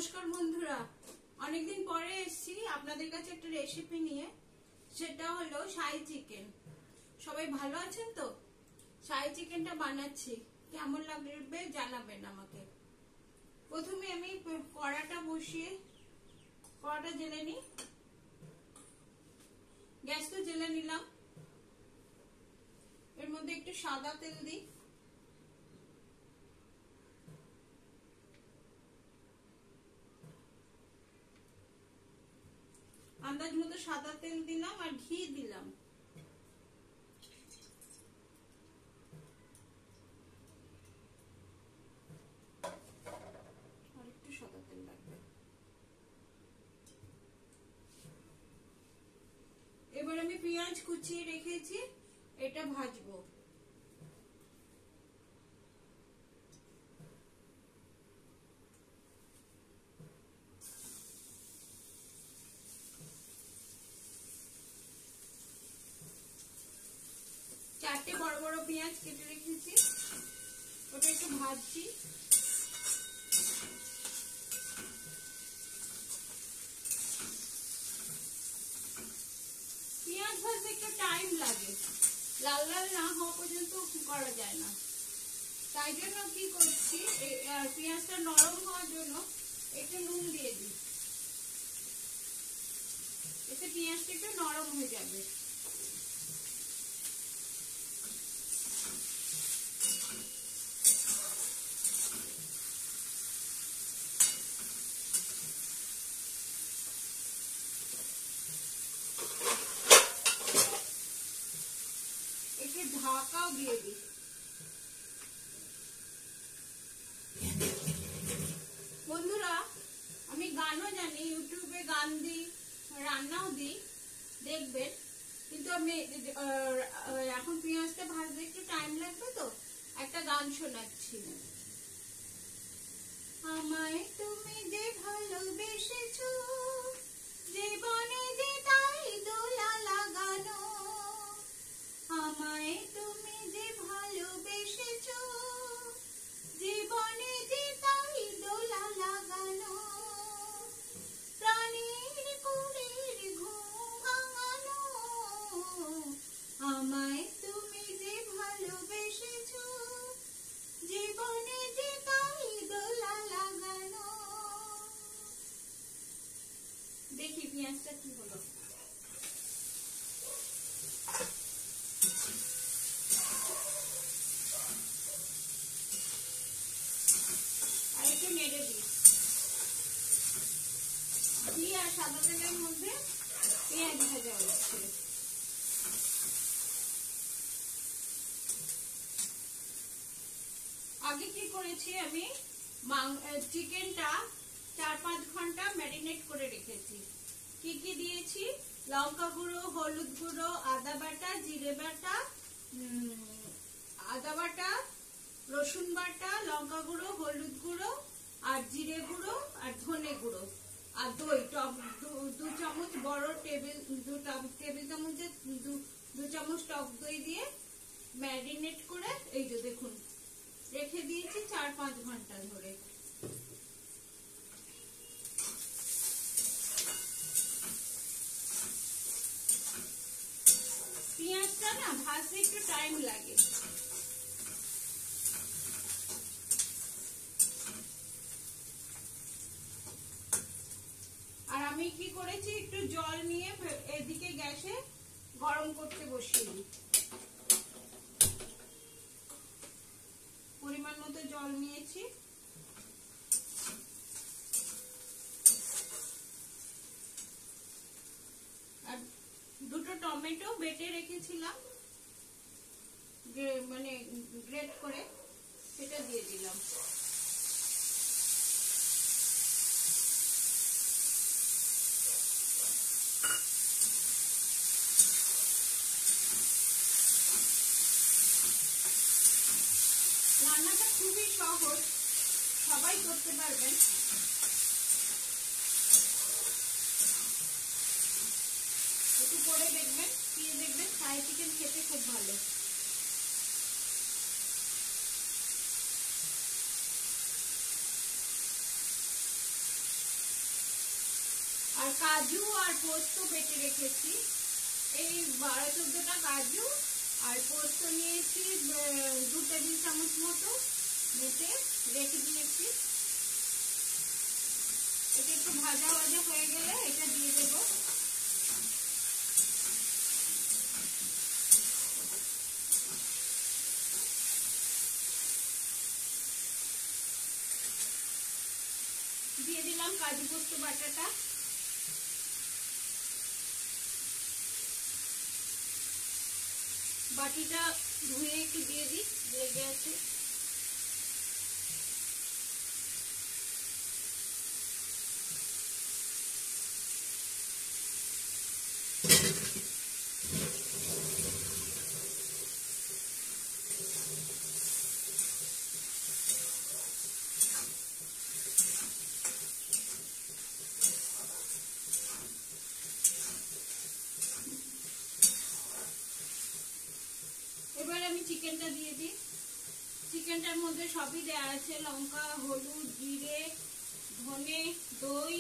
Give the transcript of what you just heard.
নমস্কার বন্ধুরা, অনেকদিন পরে এসেছি আপনাদের কাছে একটা রেসিপি নিয়ে। সেটা হলো শাহী চিকেন। সবাই ভালো আছেন তো? শাহী চিকেনটা বানাচ্ছি, কেমন লাগবে জানাবেন আমাকে। প্রথমে আমি কড়াটা বসিয়ে কড়াটা জেলে নিই। গ্যাস তো জেলে নিলাম। এর মধ্যে একটু সাদা তেল দিই। আন্দাজ মতো সাদা তেল দিলাম আর ঘি দিলাম। আর একটু সাদা তেল লাগবে। এবার আমি পেঁয়াজ কুচিয়ে রেখেছি, এটা ভাজবো। চারটে বড় বড় পেঁয়াজ কেটে রেখেছি, ওটা একটু ভাজছি। পেঁয়াজ ভাজতে একটু টাইম লাগে, লাল লাল না হওয়া পর্যন্ত করা যায় না। তাই জন্য কি করছি, পেঁয়াজটা নরম হওয়ার জন্য একটু নুন দিয়ে দিই, এতে পেঁয়াজটা একটু নরম হয়ে যাবে। একটু ঢাকাও দিয়ে দিই। বন্ধুরা, আমি গানও জানি, ইউটিউবে গান দিই, রান্নাও দিই, দেখবেন। কিন্তু আমি এখন পেঁয়াজটা ভাজতে একটু টাইম লাগবে, তো একটা গান শোনাচ্ছি। আমায় তুমি যে ভালোবেসেছো, জীবনে যে তাই দোলা লাগানো। আমায় তুমি যে ভালোবেসেছো, জীবনে যে তাই দোলা লাগানো। প্রাণের কুড়ের ঘুম ভাঙানো। আমায় তুমি যে ভালোবেসেছো, জীবনে যে তাই দোলা লাগানো। দেখি পেঁয়াজটা কি হলো। আর একটু নেড়ে দিই। ঘি আর সাদা তেলের মধ্যে পেঁয়াজ ভাজা হচ্ছে। আগে কি করেছি, আমি চিকেনটা 4-5 ঘন্টা ম্যারিনেট করে রেখেছি। কি কি দিয়েছি, লঙ্কা গুঁড়ো, হলুদ গুঁড়ো, আদা বাটা, জিরে বাটা, আদা বাটা, রসুন বাটা, লঙ্কা গুঁড়ো, হলুদ গুঁড়ো আর জিরে গুঁড়ো আর ধনে গুঁড়ো আর দই। টক 2 চামচ বড় টেবিল 2 চামচের 2 চামচ টক দই দিয়ে ম্যারিনেট করে এই যে দেখুন রেখে দিয়েছি 4-5 ঘন্টা ধরে। পেঁয়াজটা না ভাজতে একটু টাইম লাগে। আর আমি কি করেছি, একটু জল নিয়ে এদিকে গ্যাসে গরম করতে বসিয়ে দিই। পরিমাণ মতো জল নিয়েছি। আর 2টো টমেটো বেটে রেখেছিলাম, মানে গ্রেট করে, সেটা দিয়ে দিলাম। রান্নাটা খুবই সহজ, সবাই করতে পারবেন। একটু করে দেখবেন, খেয়ে দেখবেন, শাহী চিকেন খেতে খুব ভালো। আর কাজু আর পোস্ত বেটে রেখেছি, এই 12-14টা কাজু আর পোস্ত নিয়েছি 2 টেবিল চামচ মতো, বেটে রেখে দিয়েছি। এটা একটু ভাজা ভাজা হয়ে গেলে এটা দিয়ে দেবো। দিয়ে দিলাম কাজু পোস্ত বাটাটা। বাটিটা ধুয়ে একটু দিয়ে দিই, লেগে আছে। এবার আমি চিকেনটা দিয়ে দিই। চিকেনটার মধ্যে সবই দেওয়া আছে, লঙ্কা, হলুদ, জিরে, ধনে, দই,